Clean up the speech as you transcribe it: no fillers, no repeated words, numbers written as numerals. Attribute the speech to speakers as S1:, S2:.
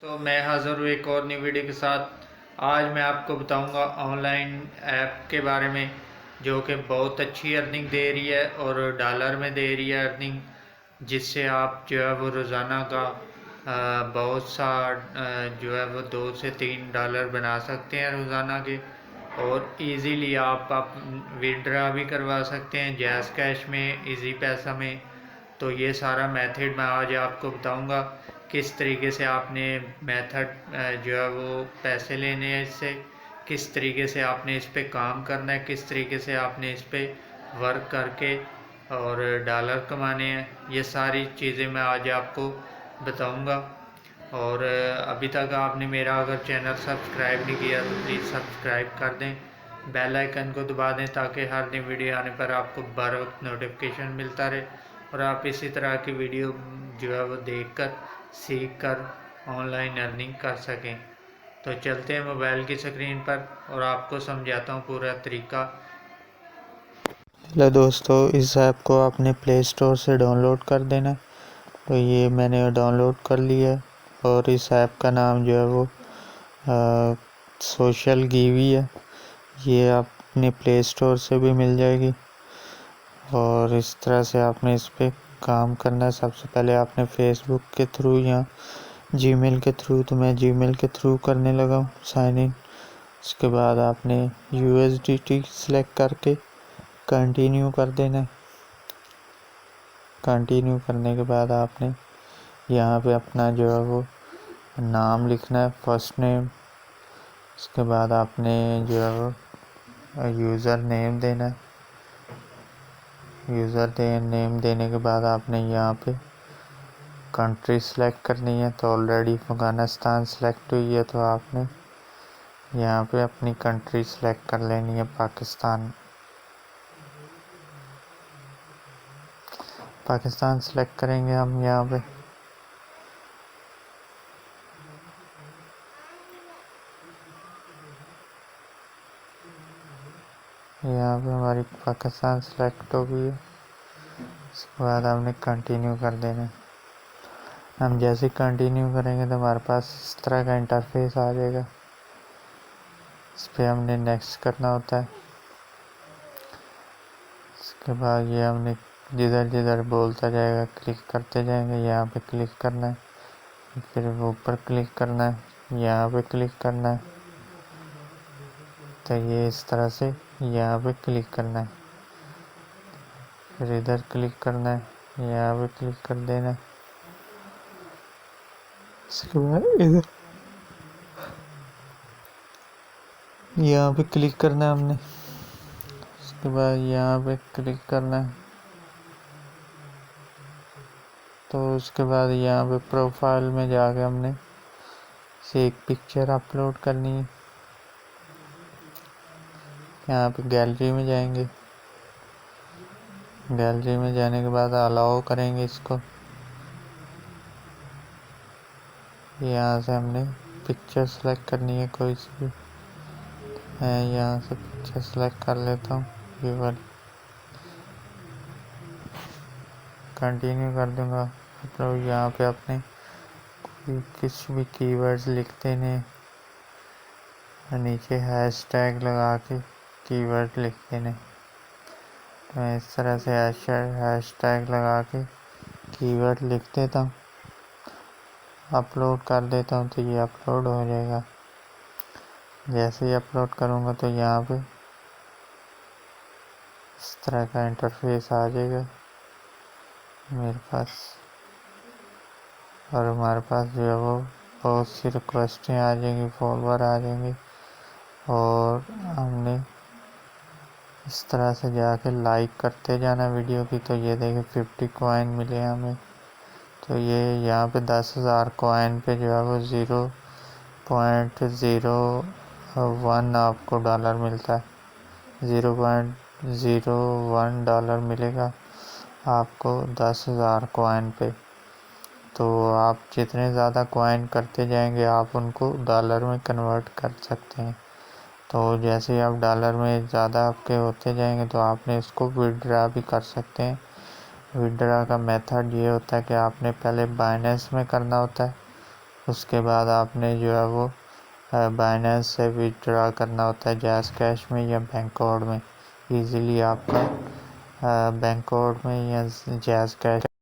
S1: तो मैं हाज़िर हूँ एक और नई वीडियो के साथ। आज मैं आपको बताऊंगा ऑनलाइन ऐप के बारे में जो कि बहुत अच्छी अर्निंग दे रही है और डॉलर में दे रही है अर्निंग, जिससे आप जो है वो रोज़ाना का बहुत सा जो है वो $2 से $3 बना सकते हैं रोज़ाना के। और इजीली आप विड्रा भी करवा सकते हैं जैज़ कैश में, इजी पैसा में। तो ये सारा मेथड मैं आज आपको बताऊंगा किस तरीके से आपने मेथड जो है वो पैसे लेने हैं इससे, किस तरीके से आपने इस पे काम करना है, किस तरीके से आपने इस पे वर्क करके और डॉलर कमाने हैं। ये सारी चीज़ें मैं आज आपको बताऊंगा। और अभी तक आपने मेरा अगर चैनल सब्सक्राइब नहीं किया तो प्लीज़ सब्सक्राइब कर दें, बेल आइकन को दबा दें ताकि हर नई वीडियो आने पर आपको बर वक्त नोटिफिकेशन मिलता रहे और आप इसी तरह की वीडियो जो है वो देखकर सीख कर ऑनलाइन अर्निंग कर सकें। तो चलते हैं मोबाइल की स्क्रीन पर और आपको समझाता हूँ पूरा तरीका।
S2: हेलो दोस्तों, इस ऐप को आपने प्ले स्टोर से डाउनलोड कर देना। तो ये मैंने डाउनलोड कर लिया है और इस ऐप का नाम जो है वो सोशल गिवी है। ये आपने प्ले स्टोर से भी मिल जाएगी और इस तरह से आपने इस पर काम करना है। सबसे पहले आपने फेसबुक के थ्रू या जीमेल के थ्रू, तो मैं जीमेल के थ्रू करने लगा हूँ साइन इन। उसके बाद आपने USDT सेलेक्ट करके कंटिन्यू कर देना है। कंटिन्यू करने के बाद आपने यहाँ पे अपना जो है वो नाम लिखना है, फर्स्ट नेम। उसके बाद आपने जो है वो यूज़र नेम देना है। नेम देने के बाद आपने यहाँ पे कंट्री सेलेक्ट करनी है। तो ऑलरेडी अफ़गानिस्तान सेलेक्ट हुई है, तो आपने यहाँ पे अपनी कंट्री सेलेक्ट कर लेनी है, पाकिस्तान। पाकिस्तान सेलेक्ट करेंगे हम यहाँ पे। यहाँ पे हमारी पाकिस्तान सेलेक्ट हो गई है। उसके बाद हमने कंटिन्यू कर देना है। हम जैसे कंटिन्यू करेंगे तो हमारे पास इस तरह का इंटरफेस आ जाएगा। इस पर हमने नेक्स्ट करना होता है। उसके बाद ये हमने जिधर जिधर बोलता जाएगा क्लिक करते जाएंगे। यहाँ पे क्लिक करना है, फिर ऊपर क्लिक करना है, यहाँ पे क्लिक करना है। तो ये इस तरह से यहाँ पे क्लिक करना है, फिर इधर क्लिक करना है, यहाँ पे क्लिक कर देना है। उसके बाद इधर यहाँ पे क्लिक करना है हमने। उसके बाद यहाँ पे क्लिक करना है। तो उसके बाद यहाँ पे प्रोफाइल में जाके हमने से एक पिक्चर अपलोड करनी है। यहाँ पे गैलरी में जाएंगे। गैलरी में जाने के बाद अलाउ करेंगे इसको। यहाँ से हमने पिक्चर सेलेक्ट करनी है, कोई सी भी। मैं यहाँ से पिक्चर सेलेक्ट कर लेता हूँ, ये वाली। कंटिन्यू कर दूंगा। मतलब यहाँ पे अपने कुछ भी कीवर्ड्स लिख देने, नीचे हैशटैग लगा के कीवर्ड लिख देने। तो मैं इस तरह से हैशटैग लगा के कीवर्ड लिख देता हूँ, अपलोड कर देता हूँ। तो ये अपलोड हो जाएगा। जैसे ही अपलोड करूँगा तो यहाँ पे इस तरह का इंटरफेस आ जाएगा मेरे पास। और हमारे पास जो है वो बहुत सी रिक्वेस्टें आ जाएंगी, फॉलोअर आ जाएंगे। और हमने इस तरह से जाके लाइक करते जाना वीडियो की। तो ये देखिए 50 कॉइन मिले हमें। तो ये यहाँ पे 10,000 कॉइन पे जो है वो 0.01 आपको डॉलर मिलता है। 0.01 डॉलर मिलेगा आपको 10,000 कॉइन पे। तो आप जितने ज़्यादा कॉइन करते जाएंगे आप उनको डॉलर में कन्वर्ट कर सकते हैं। तो जैसे ही आप डॉलर में ज़्यादा आपके होते जाएंगे तो आपने इसको विड्रा भी कर सकते हैं। विड्रा का मेथड ये होता है कि आपने पहले बाइनेंस में करना होता है। उसके बाद आपने जो है वो बाइनेंस से विड्रॉ करना होता है जैज़ कैश में या बैंकॉर्ड में। इजीली आपका बैंकॉर्ड में या जैज़ कैश